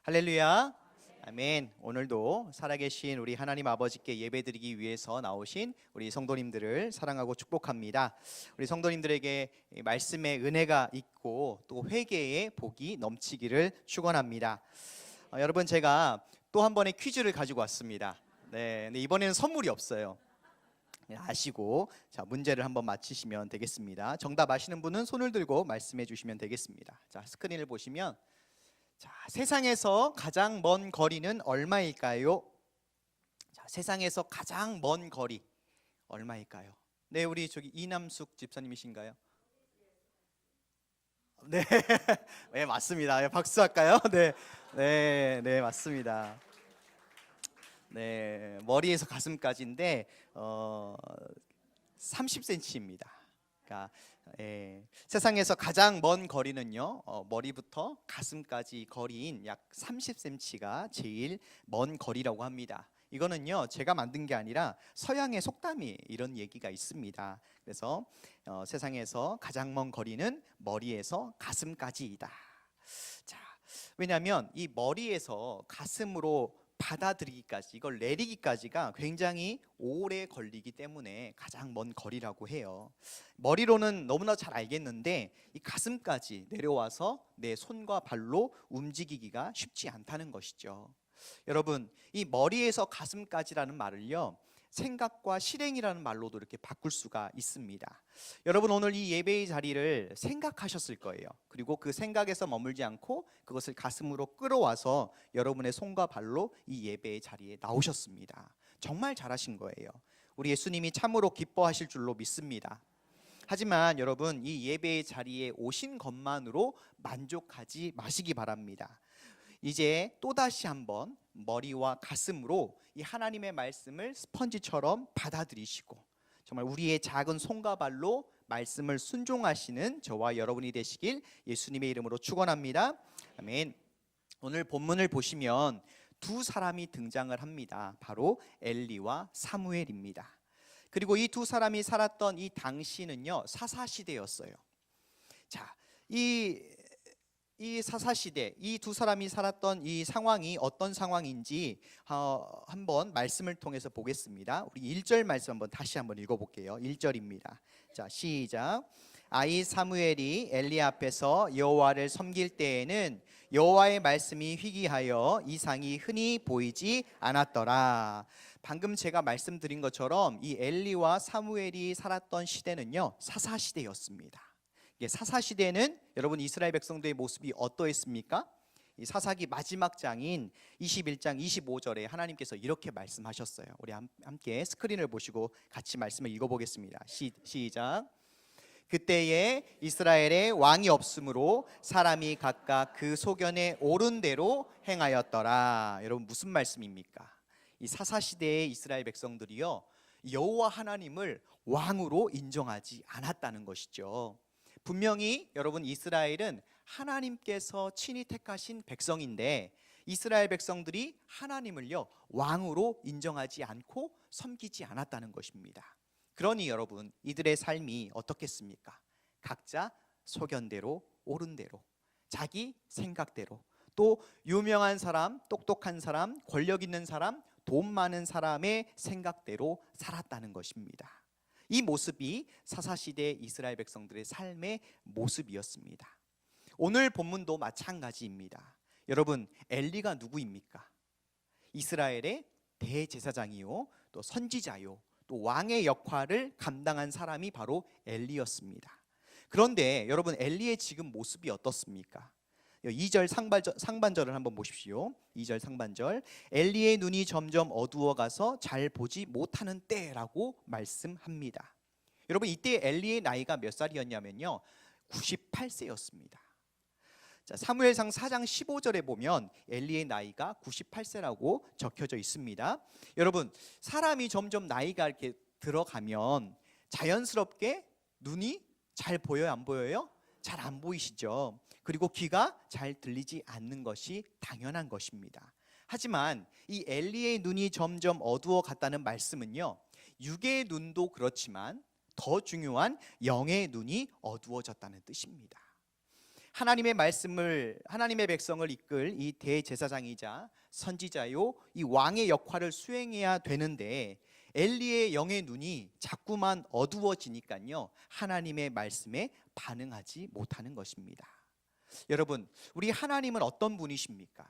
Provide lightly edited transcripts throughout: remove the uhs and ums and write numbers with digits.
할렐루야. 아멘. 오늘도 살아계신 우리 하나님 아버지께 예배드리기 위해서 나오신 우리 성도님들을 사랑하고 축복합니다. 우리 성도님들에게 말씀의 은혜가 있고 또 회개의 복이 넘치기를 축원합니다. 여러분, 제가 또 한 번의 퀴즈를 가지고 왔습니다. 근데 이번에는 선물이 없어요. 아시고 자, 문제를 한번 맞히시면 되겠습니다. 정답 아시는 분은 손을 들고 말씀해 주시면 되겠습니다. 자, 스크린을 보시면, 자, 세상에서 가장 먼 거리는 얼마일까요? 자, 세상에서 가장 먼 거리 얼마일까요? 네, 우리 저기 이남숙 집사님이신가요? 네, 네, 맞습니다. 네, 박수 할까요? 네, 맞습니다. 네, 머리에서 가슴까지인데 30cm입니다. 그러니까 세상에서 가장 먼 거리는요, 머리부터 가슴까지 거리인 약 30cm가 제일 먼 거리라고 합니다. 이거는요, 제가 만든 게 아니라 서양의 속담이 이런 얘기가 있습니다. 그래서 세상에서 가장 먼 거리는 머리에서 가슴까지이다. 자, 왜냐하면 이 머리에서 가슴으로 받아들이기까지, 이걸 내리기까지가 굉장히 오래 걸리기 때문에 가장 먼 거리라고 해요. 머리로는 너무나 잘 알겠는데 이 가슴까지 내려와서 내 손과 발로 움직이기가 쉽지 않다는 것이죠. 여러분, 이 머리에서 가슴까지라는 말을요, 생각과 실행이라는 말로도 이렇게 바꿀 수가 있습니다. 여러분, 오늘 이 예배의 자리를 생각하셨을 거예요. 그리고 그 생각에서 머물지 않고 그것을 가슴으로 끌어와서 여러분의 손과 발로 이 예배의 자리에 나오셨습니다. 정말 잘하신 거예요. 우리 예수님이 참으로 기뻐하실 줄로 믿습니다. 하지만 여러분, 이 예배의 자리에 오신 것만으로 만족하지 마시기 바랍니다. 이제 또다시 한번 머리와 가슴으로 이 하나님의 말씀을 스펀지처럼 받아들이시고 정말 우리의 작은 손과 발로 말씀을 순종하시는 저와 여러분이 되시길 예수님의 이름으로 축원합니다. 아멘. 오늘 본문을 보시면 두 사람이 등장을 합니다. 바로 엘리와 사무엘입니다. 그리고 이 두 사람이 살았던 이 당시는요, 사사시대였어요. 자, 이 사사시대, 이 두 사람이 살았던 이 상황이 어떤 상황인지 한번 말씀을 통해서 보겠습니다. 우리 1절 말씀 한번 다시 한번 읽어볼게요. 1절입니다. 자, 시작. 아이 사무엘이 엘리 앞에서 여호와를 섬길 때에는 여호와의 말씀이 희귀하여 이상이 흔히 보이지 않았더라. 방금 제가 말씀드린 것처럼 이 엘리와 사무엘이 살았던 시대는요, 사사시대였습니다. 사사시대는 여러분, 이스라엘 백성들의 모습이 어떠했습니까? 이 사사기 마지막 장인 21장 25절에 하나님께서 이렇게 말씀하셨어요. 우리 함께 스크린을 보시고 같이 말씀을 읽어보겠습니다. 시작. 그때에 이스라엘에 왕이 없으므로 사람이 각각 그 소견에 옳은 대로 행하였더라. 여러분, 무슨 말씀입니까? 이 사사시대의 이스라엘 백성들이요, 여호와 하나님을 왕으로 인정하지 않았다는 것이죠. 분명히 여러분, 이스라엘은 하나님께서 친히 택하신 백성인데 이스라엘 백성들이 하나님을요, 왕으로 인정하지 않고 섬기지 않았다는 것입니다. 그러니 여러분, 이들의 삶이 어떻겠습니까? 각자 소견대로, 옳은 대로, 자기 생각대로, 또 유명한 사람, 똑똑한 사람, 권력 있는 사람, 돈 많은 사람의 생각대로 살았다는 것입니다. 이 모습이 사사시대 이스라엘 백성들의 삶의 모습이었습니다. 오늘 본문도 마찬가지입니다. 여러분, 엘리가 누구입니까? 이스라엘의 대제사장이요, 또 선지자요, 또 왕의 역할을 감당한 사람이 바로 엘리였습니다. 그런데 여러분, 엘리의 지금 모습이 어떻습니까? 2절 상반절을 한번 보십시오. 2절 상반절. 엘리의 눈이 점점 어두워가서 잘 보지 못하는 때라고 말씀합니다. 여러분, 이때 엘리의 나이가 몇 살이었냐면요, 98세였습니다. 자, 사무엘상 4장 15절에 보면 엘리의 나이가 98세라고 적혀져 있습니다. 여러분, 사람이 점점 나이가 이렇게 들어가면 자연스럽게 눈이 잘 보여요, 안 보여요? 잘 안 보이시죠? 그리고 귀가 잘 들리지 않는 것이 당연한 것입니다. 하지만 이 엘리의 눈이 점점 어두워 갔다는 말씀은요, 육의 눈도 그렇지만 더 중요한 영의 눈이 어두워졌다는 뜻입니다. 하나님의 말씀을, 하나님의 백성을 이끌 이 대제사장이자 선지자요 이 왕의 역할을 수행해야 되는데 엘리의 영의 눈이 자꾸만 어두워지니까요 하나님의 말씀에 반응하지 못하는 것입니다. 여러분, 우리 하나님은 어떤 분이십니까?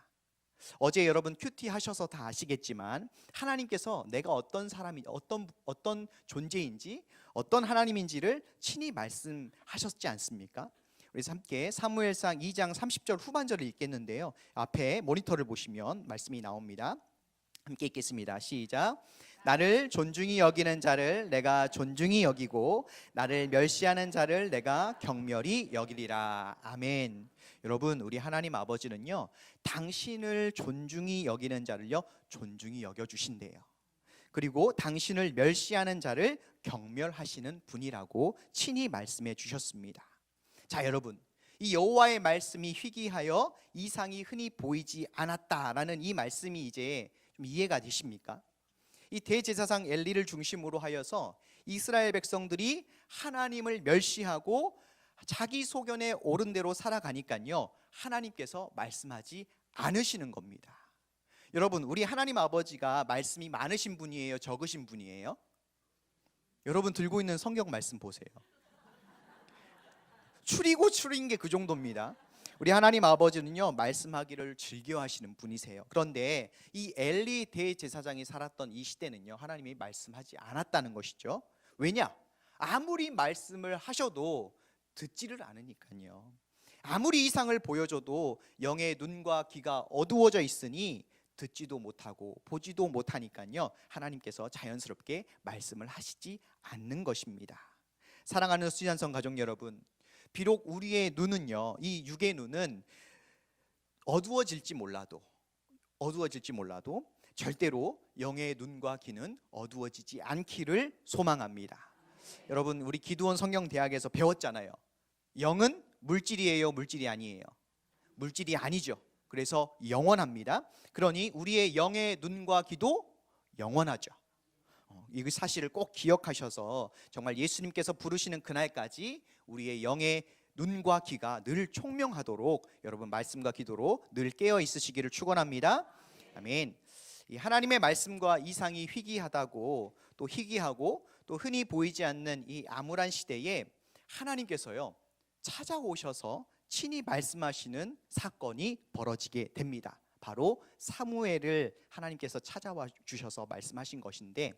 어제 여러분 큐티 하셔서 다 아시겠지만 하나님께서 내가 어떤 사람이 어떤 존재인지 어떤 하나님인지를 친히 말씀하셨지 않습니까? 그래서 함께 사무엘상 2장 30절 후반절을 읽겠는데요. 앞에 모니터를 보시면 말씀이 나옵니다. 함께 읽겠습니다. 시작. 나를 존중히 여기는 자를 내가 존중히 여기고 나를 멸시하는 자를 내가 경멸히 여기리라. 아멘. 여러분, 우리 하나님 아버지는요 당신을 존중히 여기는 자를요 존중히 여겨주신대요. 그리고 당신을 멸시하는 자를 경멸하시는 분이라고 친히 말씀해 주셨습니다. 자, 여러분, 이 여호와의 말씀이 희귀하여 이상이 흔히 보이지 않았다라는 이 말씀이 이제 좀 이해가 되십니까? 이 대제사장 엘리를 중심으로 하여서 이스라엘 백성들이 하나님을 멸시하고 자기 소견에 옳은 대로 살아가니까요 하나님께서 말씀하지 않으시는 겁니다. 여러분, 우리 하나님 아버지가 말씀이 많으신 분이에요, 적으신 분이에요? 여러분 들고 있는 성경 말씀 보세요. 추리고 추린 게 그 정도입니다. 우리 하나님 아버지는요 말씀하기를 즐겨하시는 분이세요. 그런데 이 엘리 대제사장이 살았던 이 시대는요 하나님이 말씀하지 않았다는 것이죠. 왜냐? 아무리 말씀을 하셔도 듣지를 않으니까요. 아무리 이상을 보여줘도 영의 눈과 귀가 어두워져 있으니 듣지도 못하고 보지도 못하니까요 하나님께서 자연스럽게 말씀을 하시지 않는 것입니다. 사랑하는 수지한성 가족 여러분, 비록 우리의 눈은요 이 육의 눈은 어두워질지 몰라도 절대로 영의 눈과 귀는 어두워지지 않기를 소망합니다. 여러분, 우리 기드온 성경대학에서 배웠잖아요. 영은 물질이에요, 물질이 아니에요? 물질이 아니죠. 그래서 영원합니다. 그러니 우리의 영의 눈과 귀도 영원하죠. 이 사실을 꼭 기억하셔서 정말 예수님께서 부르시는 그날까지 우리의 영의 눈과 귀가 늘 총명하도록 여러분 말씀과 기도로 늘 깨어 있으시기를 축원합니다. 아멘. 이 하나님의 말씀과 이상이 희귀하고 또 흔히 보이지 않는 이 암울한 시대에 하나님께서요 찾아오셔서 친히 말씀하시는 사건이 벌어지게 됩니다. 바로 사무엘을 하나님께서 찾아와 주셔서 말씀하신 것인데,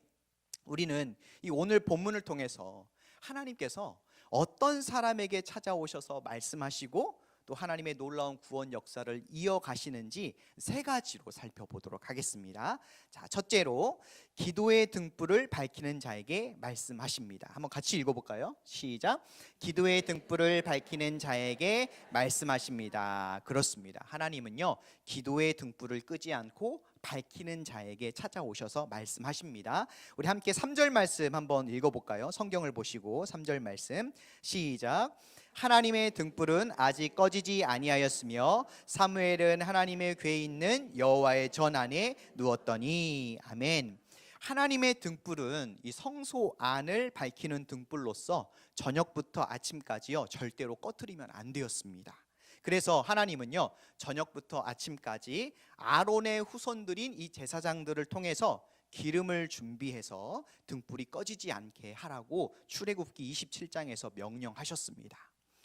우리는 이 오늘 본문을 통해서 하나님께서 어떤 사람에게 찾아오셔서 말씀하시고 또 하나님의 놀라운 구원 역사를 이어가시는지 세 가지로 살펴보도록 하겠습니다. 자, 첫째로 기도의 등불을 밝히는 자에게 말씀하십니다. 한번 같이 읽어볼까요? 시작. 기도의 등불을 밝히는 자에게 말씀하십니다. 그렇습니다. 하나님은요 기도의 등불을 끄지 않고 밝히는 자에게 찾아오셔서 말씀하십니다. 우리 함께 3절 말씀 한번 읽어볼까요? 성경을 보시고 3절 말씀 시작. 하나님의 등불은 아직 꺼지지 아니하였으며 사무엘은 하나님의 궤에 있는 여호와의 전 안에 누웠더니. 아멘. 하나님의 등불은 이 성소 안을 밝히는 등불로서 저녁부터 아침까지요 절대로 꺼트리면 안 되었습니다. 그래서 하나님은요 저녁부터 아침까지 아론의 후손들인 이 제사장들을 통해서 기름을 준비해서 등불이 꺼지지 않게 하라고 출애굽기 27장에서 명령하셨습니다.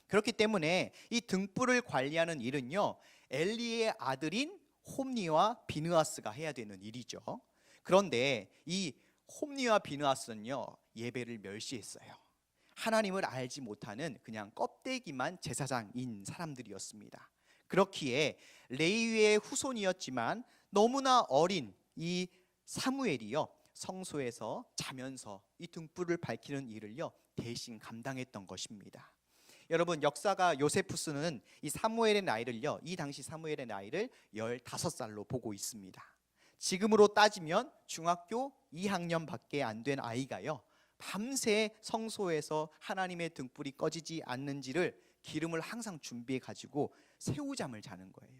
그렇기 때문에 이 등불을 관리하는 일은요 엘리의 아들인 홈니와 비느하스가 해야 되는 일이죠. 그런데 이 홈니와 비느하스는요 예배를 멸시했어요. 하나님을 알지 못하는 그냥 껍데기만 제사장인 사람들이었습니다. 그렇기에 레위의 후손이었지만 너무나 어린 이 사무엘이요 성소에서 자면서 이 등불을 밝히는 일을요 대신 감당했던 것입니다. 여러분, 역사가 요세푸스는 이 사무엘의 나이를요 이 당시 사무엘의 나이를 15살로 보고 있습니다. 지금으로 따지면 중학교 2학년밖에 안 된 아이가요 밤새 성소에서 하나님의 등불이 꺼지지 않는지를 기름을 항상 준비해 가지고 새우잠을 자는 거예요.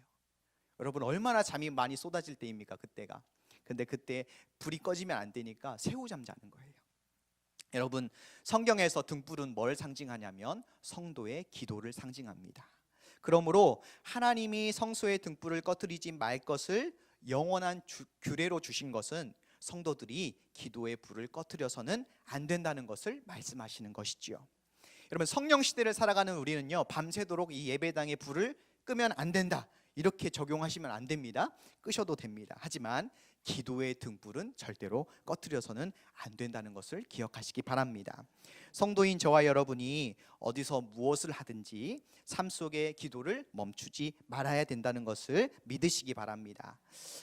여러분, 얼마나 잠이 많이 쏟아질 때입니까 그때가. 근데 그때 불이 꺼지면 안 되니까 새우잠 자는 거예요. 여러분, 성경에서 등불은 뭘 상징하냐면 성도의 기도를 상징합니다. 그러므로 하나님이 성소의 등불을 꺼뜨리지 말 것을 영원한 규례로 주신 것은 성도들이 기도의 불을 꺼뜨려서는 안 된다는 것을 말씀하시는 것이지요. 여러분, 성령 시대를 살아가는 우리는요, 밤새도록 이 예배당의 불을 끄면 안 된다, 이렇게 적용하시면 안 됩니다. 끄셔도 됩니다. 하지만 기도의 등불은 절대로 꺼뜨려서는 안 된다는 것을 기억하시기 바랍니다. 성도인 저와 여러분이 어디서 무엇을 하든지 삶 속의 기도를 멈추지 말아야 된다는 것을 믿으시기 바랍니다.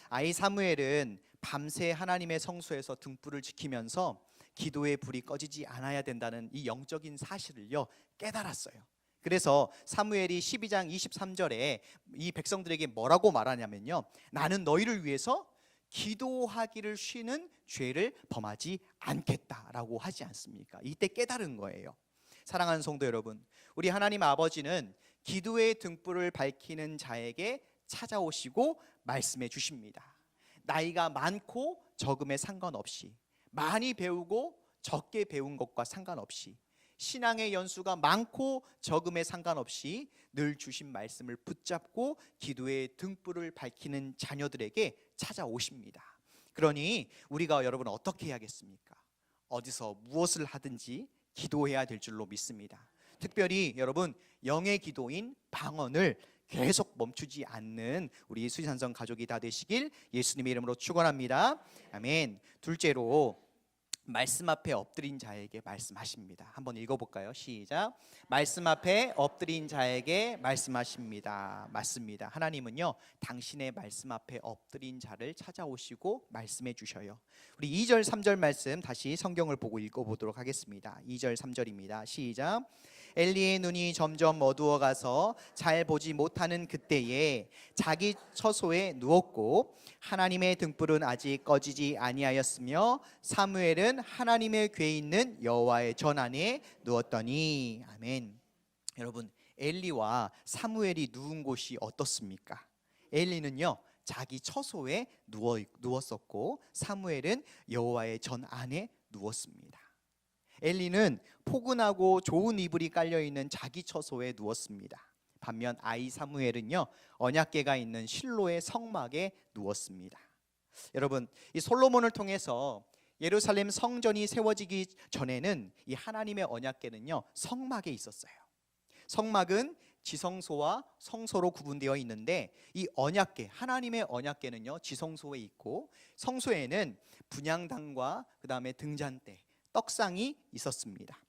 아이 사무엘은 밤새 하나님의 성소에서 등불을 지키면서 기도의 불이 꺼지지 않아야 된다는 이 영적인 사실을요, 깨달았어요. 그래서 사무엘이 12장 23절에 이 백성들에게 뭐라고 말하냐면요, 나는 너희를 위해서 기도하기를 쉬는 죄를 범하지 않겠다라고 하지 않습니까? 이때 깨달은 거예요. 사랑하는 성도 여러분, 우리 하나님 아버지는 기도의 등불을 밝히는 자에게 찾아오시고 말씀해 주십니다. 나이가 많고 적음에 상관없이, 많이 배우고 적게 배운 것과 상관없이, 신앙의 연수가 많고 적음에 상관없이 늘 주신 말씀을 붙잡고 기도의 등불을 밝히는 자녀들에게 찾아오십니다. 그러니 우리가 여러분 어떻게 해야겠습니까? 어디서 무엇을 하든지 기도해야 될 줄로 믿습니다. 특별히 여러분, 영의 기도인 방언을 계속 멈추지 않는 우리 수지산성 가족이 다 되시길 예수님의 이름으로 축원합니다. 아멘. 둘째로, 말씀 앞에 엎드린 자에게 말씀하십니다. 한번 읽어볼까요? 시작. 말씀 앞에 엎드린 자에게 말씀하십니다. 맞습니다. 하나님은요, 당신의 말씀 앞에 엎드린 자를 찾아오시고 말씀해 주셔요. 우리 2절 3절 말씀 다시 성경을 보고 읽어보도록 하겠습니다. 2절 3절입니다. 시작. 엘리의 눈이 점점 어두워가서 잘 보지 못하는 그때에 자기 처소에 누웠고 하나님의 등불은 아직 꺼지지 아니하였으며 사무엘은 하나님의 궤에 있는 여호와의 전 안에 누웠더니. 아멘. 여러분, 엘리와 사무엘이 누운 곳이 어떻습니까? 엘리는요, 자기 처소에 누웠었고 사무엘은 여호와의 전 안에 누웠습니다. 엘리는 포근하고 좋은 이불이 깔려있는 자기 처소에 누웠습니다. 반면 아이 사무엘은요, 언약궤가 있는 실로의 성막에 누웠습니다. 여러분, 이 솔로몬을 통해서 예루살렘 성전이 세워지기 전에는 이 하나님의 언약궤는요, 성막에 있었어요. 성막은 지성소와 성소로 구분되어 있는데 이 언약궤, 하나님의 언약궤는요, 지성소에 있고 성소에는 분향단과 그 다음에 등잔대, 떡상이 있었습니다.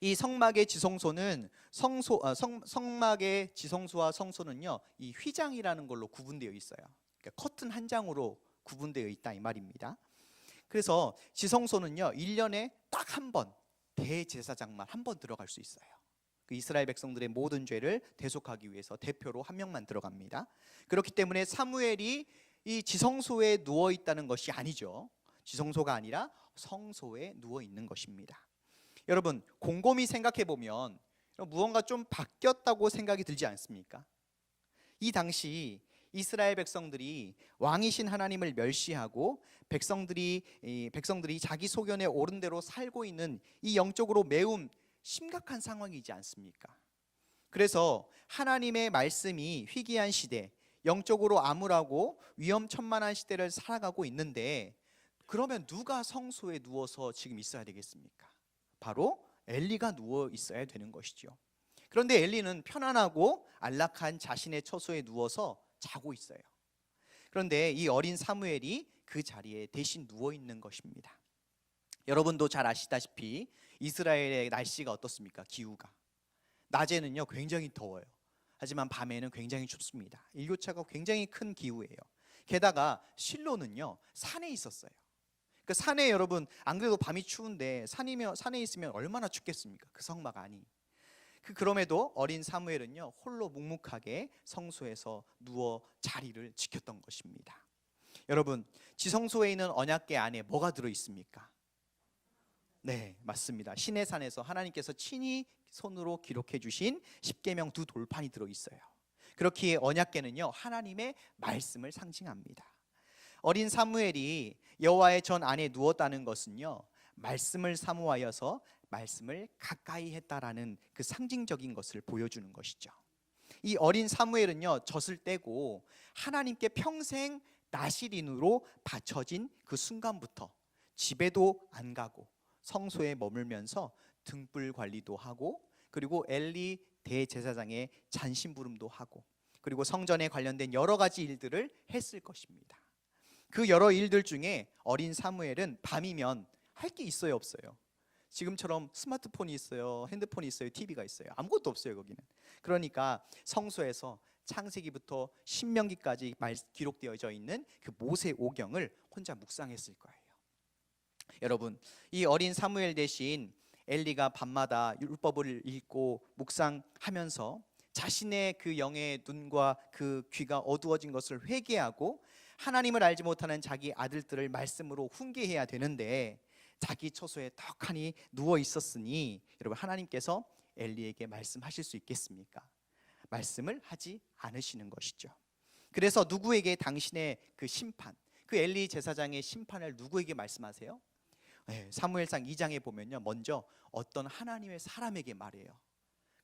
이 성막의 지성소는 성막의 지성소와 성소는요, 이 휘장이라는 걸로 구분되어 있어요. 그러니까 커튼 한 장으로 구분되어 있다 이 말입니다. 그래서 지성소는요, 1년에 딱 한 번, 대제사장만 한 번 들어갈 수 있어요. 그 이스라엘 백성들의 모든 죄를 대속하기 위해서 대표로 한 명만 들어갑니다. 그렇기 때문에 사무엘이 이 지성소에 누워 있다는 것이 아니죠. 지성소가 아니라 성소에 누워 있는 것입니다. 여러분, 곰곰이 생각해 보면 무언가 좀 바뀌었다고 생각이 들지 않습니까? 이 당시 이스라엘 백성들이 왕이신 하나님을 멸시하고 백성들이 자기 소견에 옳은 대로 살고 있는 이 영적으로 매우 심각한 상황이지 않습니까? 그래서 하나님의 말씀이 희귀한 시대, 영적으로 암울하고 위험천만한 시대를 살아가고 있는데, 그러면 누가 성소에 누워서 지금 있어야 되겠습니까? 바로 엘리가 누워 있어야 되는 것이죠. 그런데 엘리는 편안하고 안락한 자신의 처소에 누워서 자고 있어요. 그런데 이 어린 사무엘이 그 자리에 대신 누워 있는 것입니다. 여러분도 잘 아시다시피 이스라엘의 날씨가 어떻습니까? 기후가 낮에는요, 굉장히 더워요. 하지만 밤에는 굉장히 춥습니다. 일교차가 굉장히 큰 기후예요. 게다가 실로는요, 산에 있었어요. 그 산에, 여러분 안 그래도 밤이 추운데 산에 있으면 얼마나 춥겠습니까? 그 성막 안이. 그럼에도 어린 사무엘은요, 홀로 묵묵하게 성소에서 누워 자리를 지켰던 것입니다. 여러분, 지성소에 있는 언약궤 안에 뭐가 들어 있습니까? 네, 맞습니다. 시내산에서 하나님께서 친히 손으로 기록해 주신 십계명 두 돌판이 들어 있어요. 그렇기에 언약궤는요, 하나님의 말씀을 상징합니다. 어린 사무엘이 여호와의 전 안에 누웠다는 것은요, 말씀을 사모하여서 말씀을 가까이 했다라는 그 상징적인 것을 보여주는 것이죠. 이 어린 사무엘은요 젖을 떼고 하나님께 평생 나시린으로 바쳐진 그 순간부터 집에도 안 가고 성소에 머물면서 등불 관리도 하고, 그리고 엘리 대제사장의 잔심부름도 하고, 그리고 성전에 관련된 여러 가지 일들을 했을 것입니다. 그 여러 일들 중에 어린 사무엘은 밤이면 할 게 있어요, 없어요? 지금처럼 스마트폰이 있어요, 핸드폰이 있어요, TV가 있어요? 아무것도 없어요, 거기는. 그러니까 성소에서 창세기부터 신명기까지 기록되어져 있는 그 모세 오경을 혼자 묵상했을 거예요. 여러분, 이 어린 사무엘 대신 엘리가 밤마다 율법을 읽고 묵상하면서 자신의 그 영의 눈과 그 귀가 어두워진 것을 회개하고 하나님을 알지 못하는 자기 아들들을 말씀으로 훈계해야 되는데, 자기 처소에 떡하니 누워 있었으니 여러분, 하나님께서 엘리에게 말씀하실 수 있겠습니까? 말씀을 하지 않으시는 것이죠. 그래서 누구에게 당신의 그 심판, 그 엘리 제사장의 심판을 누구에게 말씀하세요? 사무엘상 2장에 보면요, 먼저 어떤 하나님의 사람에게 말해요.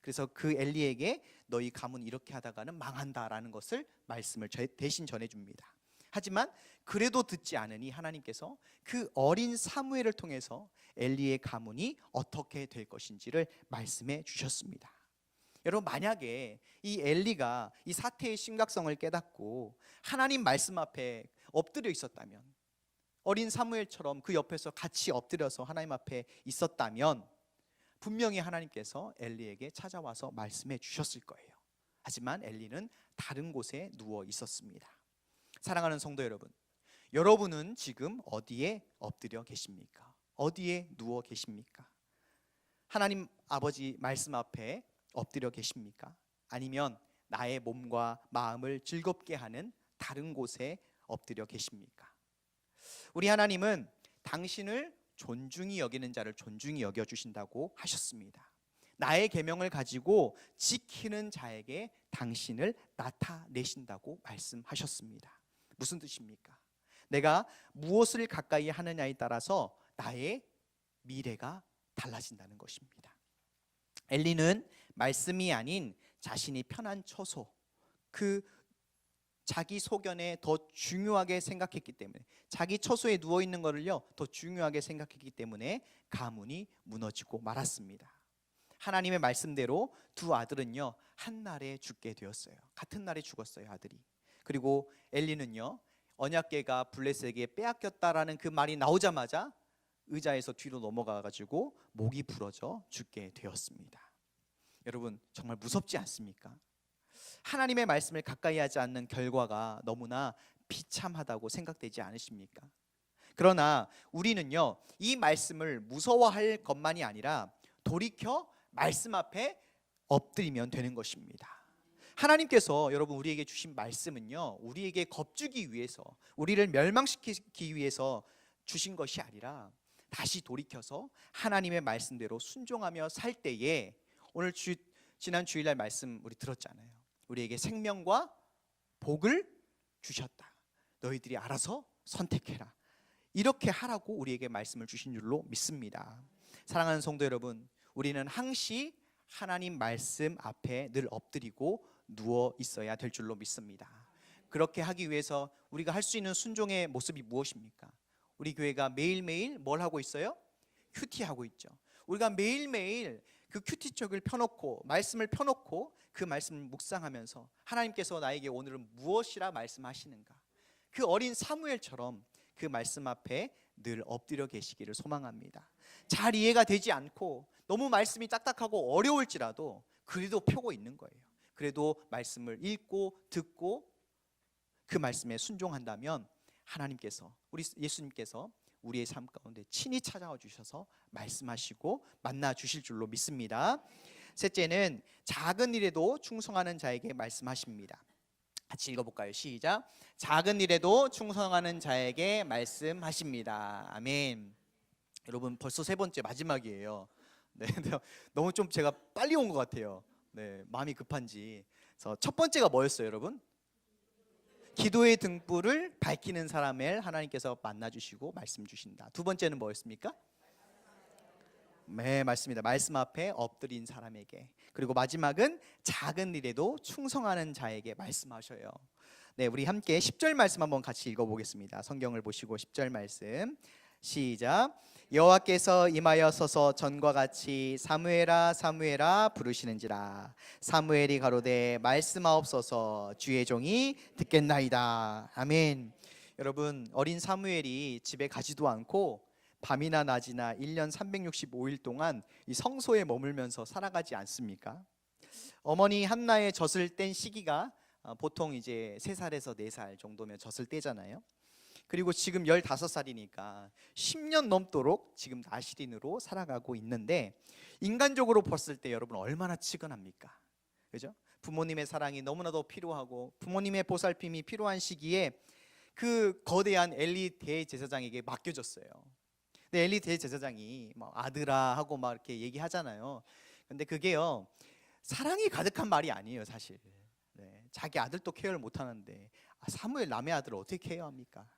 그래서 그 엘리에게 너희 가문 이렇게 하다가는 망한다라는 것을 말씀을 대신 전해줍니다. 하지만 그래도 듣지 않으니 하나님께서 그 어린 사무엘을 통해서 엘리의 가문이 어떻게 될 것인지를 말씀해 주셨습니다. 여러분, 만약에 이 엘리가 이 사태의 심각성을 깨닫고 하나님 말씀 앞에 엎드려 있었다면, 어린 사무엘처럼 그 옆에서 같이 엎드려서 하나님 앞에 있었다면 분명히 하나님께서 엘리에게 찾아와서 말씀해 주셨을 거예요. 하지만 엘리는 다른 곳에 누워 있었습니다. 사랑하는 성도 여러분, 여러분은 지금 어디에 엎드려 계십니까? 어디에 누워 계십니까? 하나님 아버지 말씀 앞에 엎드려 계십니까? 아니면 나의 몸과 마음을 즐겁게 하는 다른 곳에 엎드려 계십니까? 우리 하나님은 당신을 존중히 여기는 자를 존중히 여겨주신다고 하셨습니다. 나의 계명을 가지고 지키는 자에게 당신을 나타내신다고 말씀하셨습니다. 무슨 뜻입니까? 내가 무엇을 가까이 하느냐에 따라서 나의 미래가 달라진다는 것입니다. 엘리는 말씀이 아닌 자신이 편한 처소, 그 자기 소견에 더 중요하게 생각했기 때문에, 자기 처소에 누워있는 것을요 더 중요하게 생각했기 때문에 가문이 무너지고 말았습니다. 하나님의 말씀대로 두 아들은요 한날에 죽게 되었어요. 같은 날에 죽었어요, 아들이. 그리고 엘리는요 언약궤가 블레셋에게 빼앗겼다라는 그 말이 나오자마자 의자에서 뒤로 넘어가가지고 목이 부러져 죽게 되었습니다. 여러분, 정말 무섭지 않습니까? 하나님의 말씀을 가까이 하지 않는 결과가 너무나 비참하다고 생각되지 않으십니까? 그러나 우리는요 이 말씀을 무서워할 것만이 아니라 돌이켜 말씀 앞에 엎드리면 되는 것입니다. 하나님께서 여러분 우리에게 주신 말씀은요 우리에게 겁주기 위해서, 우리를 멸망시키기 위해서 주신 것이 아니라 다시 돌이켜서 하나님의 말씀대로 순종하며 살 때에, 오늘 지난 주일날 말씀 우리 들었잖아요. 우리에게 생명과 복을 주셨다. 너희들이 알아서 선택해라. 이렇게 하라고 우리에게 말씀을 주신 줄로 믿습니다. 사랑하는 성도 여러분, 우리는 항시 하나님 말씀 앞에 늘 엎드리고 누워 있어야 될 줄로 믿습니다. 그렇게 하기 위해서 우리가 할 수 있는 순종의 모습이 무엇입니까? 우리 교회가 매일매일 뭘 하고 있어요? 큐티하고 있죠. 우리가 매일매일 그 큐티책을 펴놓고 말씀을 펴놓고 그 말씀을 묵상하면서 하나님께서 나에게 오늘은 무엇이라 말씀하시는가, 그 어린 사무엘처럼 그 말씀 앞에 늘 엎드려 계시기를 소망합니다. 잘 이해가 되지 않고 너무 말씀이 딱딱하고 어려울지라도 그래도 펴고 있는 거예요. 그래도 말씀을 읽고 듣고 그 말씀에 순종한다면 하나님께서, 우리 예수님께서 우리의 삶 가운데 친히 찾아와 주셔서 말씀하시고 만나 주실 줄로 믿습니다. 셋째는 작은 일에도 충성하는 자에게 말씀하십니다. 같이 읽어볼까요? 시작. 작은 일에도 충성하는 자에게 말씀하십니다. 아멘. 여러분, 벌써 세 번째 마지막이에요. 네, 너무 좀 제가 빨리 온 것 같아요. 네, 마음이 급한지. 그래서 첫 번째가 뭐였어요, 여러분? 기도의 등불을 밝히는 사람을 하나님께서 만나주시고 말씀 주신다. 두 번째는 뭐였습니까? 네, 맞습니다. 말씀 앞에 엎드린 사람에게. 그리고 마지막은 작은 일에도 충성하는 자에게 말씀하셔요. 네, 우리 함께 10절 말씀 한번 같이 읽어보겠습니다. 성경을 보시고 10절 말씀 시작. 여호와께서 임하여서서 전과 같이 사무엘아 사무엘아 부르시는지라. 사무엘이 가로되 말씀하옵소서 주의 종이 듣겠나이다. 아멘. 여러분, 어린 사무엘이 집에 가지도 않고 밤이나 낮이나 1년 365일 동안 이 성소에 머물면서 살아가지 않습니까? 어머니 한나의 젖을 뗀 시기가 보통 이제 3살에서 4살 정도면 젖을 떼잖아요. 그리고 지금 15살이니까 10년 넘도록 지금 나시린으로 살아가고 있는데, 인간적으로 봤을 때 여러분 얼마나 치근합니까? 그죠? 부모님의 사랑이 너무나도 필요하고 부모님의 보살핌이 필요한 시기에 그 거대한 엘리 대제사장에게 맡겨졌어요. 근데 엘리 대제사장이 막 아들아 하고 막 이렇게 얘기하잖아요. 근데 그게요, 사랑이 가득한 말이 아니에요, 사실. 네, 자기 아들도 케어를 못 하는데 사무엘 남의 아들을 어떻게 케어합니까?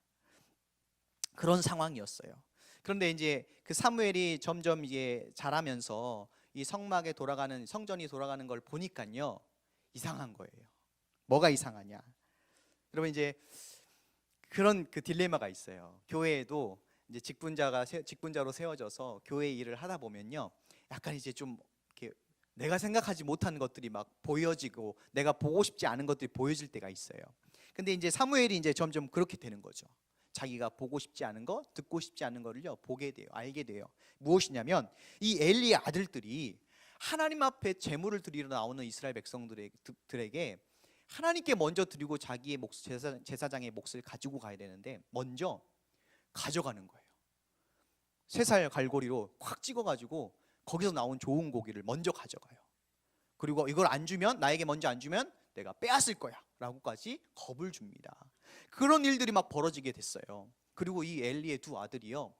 그런 상황이었어요. 그런데 이제 그 사무엘이 점점 이제 자라면서 이 성막에 돌아가는, 성전이 돌아가는 걸 보니까요, 이상한 거예요. 뭐가 이상하냐? 여러분, 이제 그런 그 딜레마가 있어요. 교회에도 이제 직분자로 세워져서 교회 일을 하다 보면요, 약간 이제 좀 이렇게 내가 생각하지 못한 것들이 막 보여지고 내가 보고 싶지 않은 것들이 보여질 때가 있어요. 근데 이제 사무엘이 이제 점점 그렇게 되는 거죠. 자기가 보고 싶지 않은 거, 듣고 싶지 않은 거를요 보게 돼요. 알게 돼요. 무엇이냐면 이 엘리의 아들들이 하나님 앞에 제물을 드리러 나오는 이스라엘 백성들에게 하나님께 먼저 드리고 자기의 제사장의 몫을 가지고 가야 되는데 먼저 가져가는 거예요. 3살 갈고리로 콱 찍어가지고 거기서 나온 좋은 고기를 먼저 가져가요. 그리고 이걸 안 주면, 나에게 먼저 안 주면 내가 빼앗을 거야 라고까지 겁을 줍니다. 그런 일들이 막 벌어지게 됐어요. 그리고 이 엘리의 2 아들이요,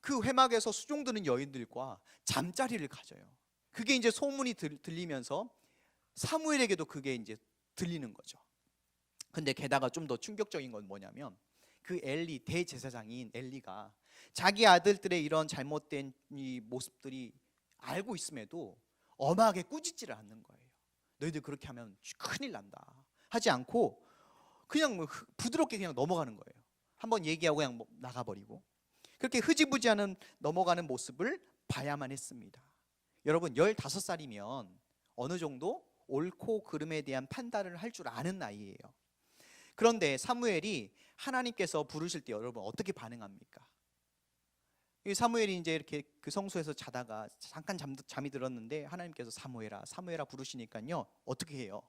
그 회막에서 수종드는 여인들과 잠자리를 가져요. 그게 이제 소문이 들리면서 사무엘에게도 그게 이제 들리는 거죠. 근데 게다가 좀 더 충격적인 건 뭐냐면, 그 엘리, 대제사장인 엘리가 자기 아들들의 이런 잘못된 이 모습들이 알고 있음에도 엄하게 꾸짖지를 않는 거예요. 너희들 그렇게 하면 큰일 난다 하지 않고 그냥 뭐 부드럽게 그냥 넘어가는 거예요. 한번 얘기하고 그냥 나가버리고, 그렇게 흐지부지하는 넘어가는 모습을 봐야만 했습니다. 여러분, 15살이면 어느 정도 옳고 그름에 대한 판단을 할 줄 아는 나이예요. 그런데 사무엘이 하나님께서 부르실 때 여러분 어떻게 반응합니까? 이 사무엘이 이제 이렇게 그 성소에서 자다가 잠깐 잠이 들었는데 하나님께서 사무엘아 사무엘아 부르시니까요, 어떻게 해요?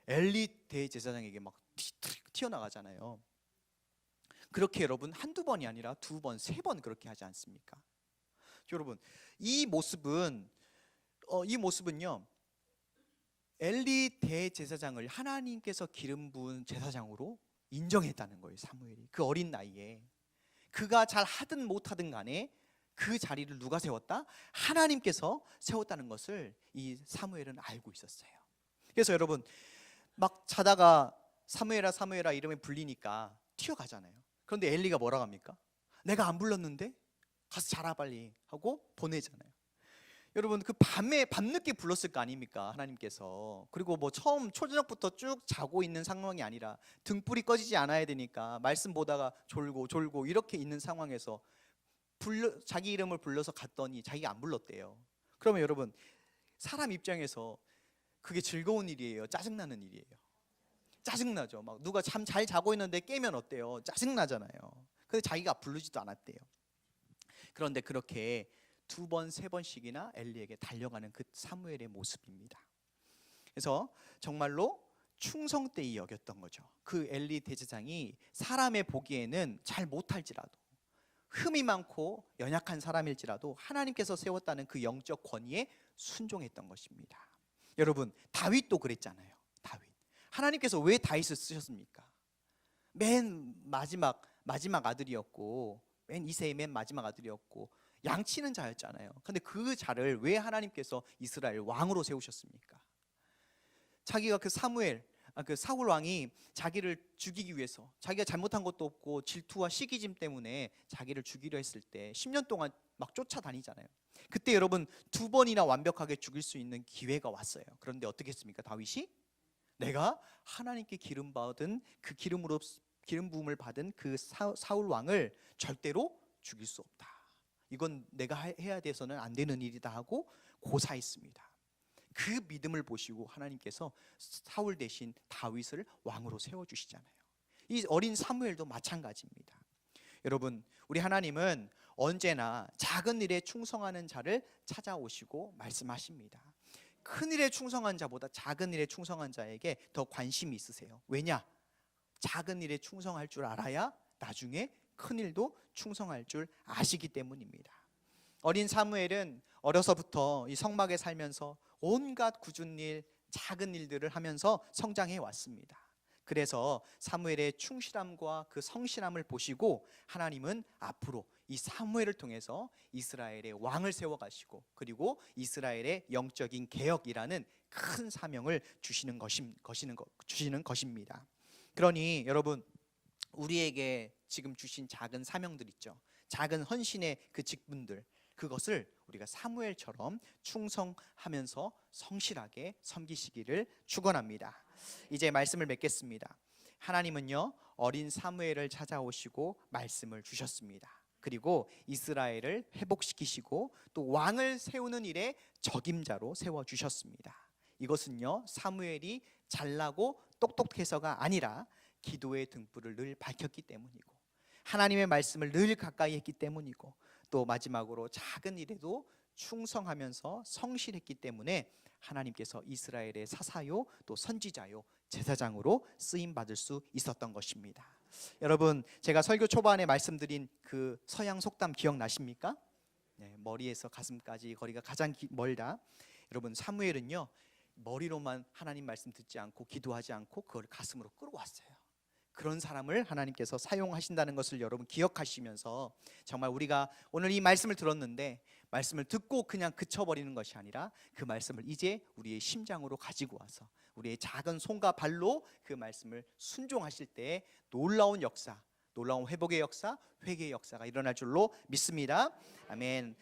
엘리 대제사장에게 막 튀어나가잖아요. 그렇게 여러분 한두 번이 아니라 2번, 3번 그렇게 하지 않습니까? 여러분, 이 모습은요, 엘리 대제사장을 하나님께서 기름 부은 제사장으로 인정했다는 거예요. 사무엘이 그 어린 나이에 그가 잘 하든 못하든 간에 그 자리를 누가 세웠다? 하나님께서 세웠다는 것을 이 사무엘은 알고 있었어요. 그래서 여러분, 막 자다가 사무엘아 사무엘아 이름이 불리니까 튀어가잖아요. 그런데 엘리가 뭐라고 합니까? 내가 안 불렀는데 가서 자라 빨리 하고 보내잖아요. 여러분, 그 밤늦게 불렀을 거 아닙니까? 하나님께서. 그리고 뭐 처음 초저녁부터 쭉 자고 있는 상황이 아니라 등불이 꺼지지 않아야 되니까 말씀 보다가 졸고 이렇게 있는 상황에서 자기 이름을 불러서 갔더니 자기가 안 불렀대요. 그러면 여러분, 사람 입장에서 그게 즐거운 일이에요? 짜증나는 일이에요? 짜증나죠. 막 누가 참 잘 자고 있는데 깨면 어때요? 짜증나잖아요. 근데 자기가 부르지도 않았대요. 그런데 그렇게 2번, 3번씩이나 엘리에게 달려가는 그 사무엘의 모습입니다. 그래서 정말로 충성되이 여겼던 거죠. 그 엘리 대제사장이 사람의 보기에는 잘 못할지라도, 흠이 많고 연약한 사람일지라도 하나님께서 세웠다는 그 영적 권위에 순종했던 것입니다. 여러분, 다윗도 그랬잖아요. 다윗, 하나님께서 왜 다윗을 쓰셨습니까? 맨 마지막 아들이었고, 맨 이세의 맨 마지막 아들이었고 양치는 자였잖아요. 근데 그 자를 왜 하나님께서 이스라엘 왕으로 세우셨습니까? 자기가 그 사무엘 그 사울 왕이 자기를 죽이기 위해서, 자기가 잘못한 것도 없고 질투와 시기심 때문에 자기를 죽이려 했을 때 10년 동안 막 쫓아다니잖아요. 그때 여러분 2번이나 완벽하게 죽일 수 있는 기회가 왔어요. 그런데 어떻게 했습니까? 다윗이 내가 하나님께 기름 받은 그 기름으로 기름 부음을 받은 그 사울 왕을 절대로 죽일 수 없다. 이건 내가 해야 돼서는 안 되는 일이다 하고 고사했습니다. 그 믿음을 보시고 하나님께서 사울 대신 다윗을 왕으로 세워주시잖아요. 이 어린 사무엘도 마찬가지입니다. 여러분, 우리 하나님은 언제나 작은 일에 충성하는 자를 찾아오시고 말씀하십니다. 큰 일에 충성한 자보다 작은 일에 충성한 자에게 더 관심이 있으세요. 왜냐? 작은 일에 충성할 줄 알아야 나중에 큰 일도 충성할 줄 아시기 때문입니다. 어린 사무엘은 어려서부터 이 성막에 살면서 온갖 굳은 일, 작은 일들을 하면서 성장해 왔습니다. 그래서 사무엘의 충실함과 그 성실함을 보시고 하나님은 앞으로 이 사무엘을 통해서 이스라엘의 왕을 세워가시고 그리고 이스라엘의 영적인 개혁이라는 큰 사명을 주시는 것입니다. 그러니 여러분, 우리에게 지금 주신 작은 사명들 있죠. 작은 헌신의 그 직분들, 그것을 우리가 사무엘처럼 충성하면서 성실하게 섬기시기를 축원합니다. 이제 말씀을 맺겠습니다. 하나님은요, 어린 사무엘을 찾아오시고 말씀을 주셨습니다. 그리고 이스라엘을 회복시키시고 또 왕을 세우는 일에 적임자로 세워주셨습니다. 이것은요, 사무엘이 잘나고 똑똑해서가 아니라 기도의 등불을 늘 밝혔기 때문이고 하나님의 말씀을 늘 가까이 했기 때문이고 또 마지막으로 작은 일에도 충성하면서 성실했기 때문에 하나님께서 이스라엘의 사사요 또 선지자요 제사장으로 쓰임받을 수 있었던 것입니다. 여러분, 제가 설교 초반에 말씀드린 그 서양 속담 기억나십니까? 네, 머리에서 가슴까지 거리가 가장 멀다. 여러분, 사무엘은요, 머리로만 하나님 말씀 듣지 않고 기도하지 않고 그걸 가슴으로 끌어왔어요. 그런 사람을 하나님께서 사용하신다는 것을 여러분 기억하시면서 정말 우리가 오늘 이 말씀을 들었는데 말씀을 듣고 그냥 그쳐버리는 것이 아니라 그 말씀을 이제 우리의 심장으로 가지고 와서 우리의 작은 손과 발로 그 말씀을 순종하실 때 놀라운 역사, 놀라운 회복의 역사, 회개의 역사가 일어날 줄로 믿습니다. 아멘.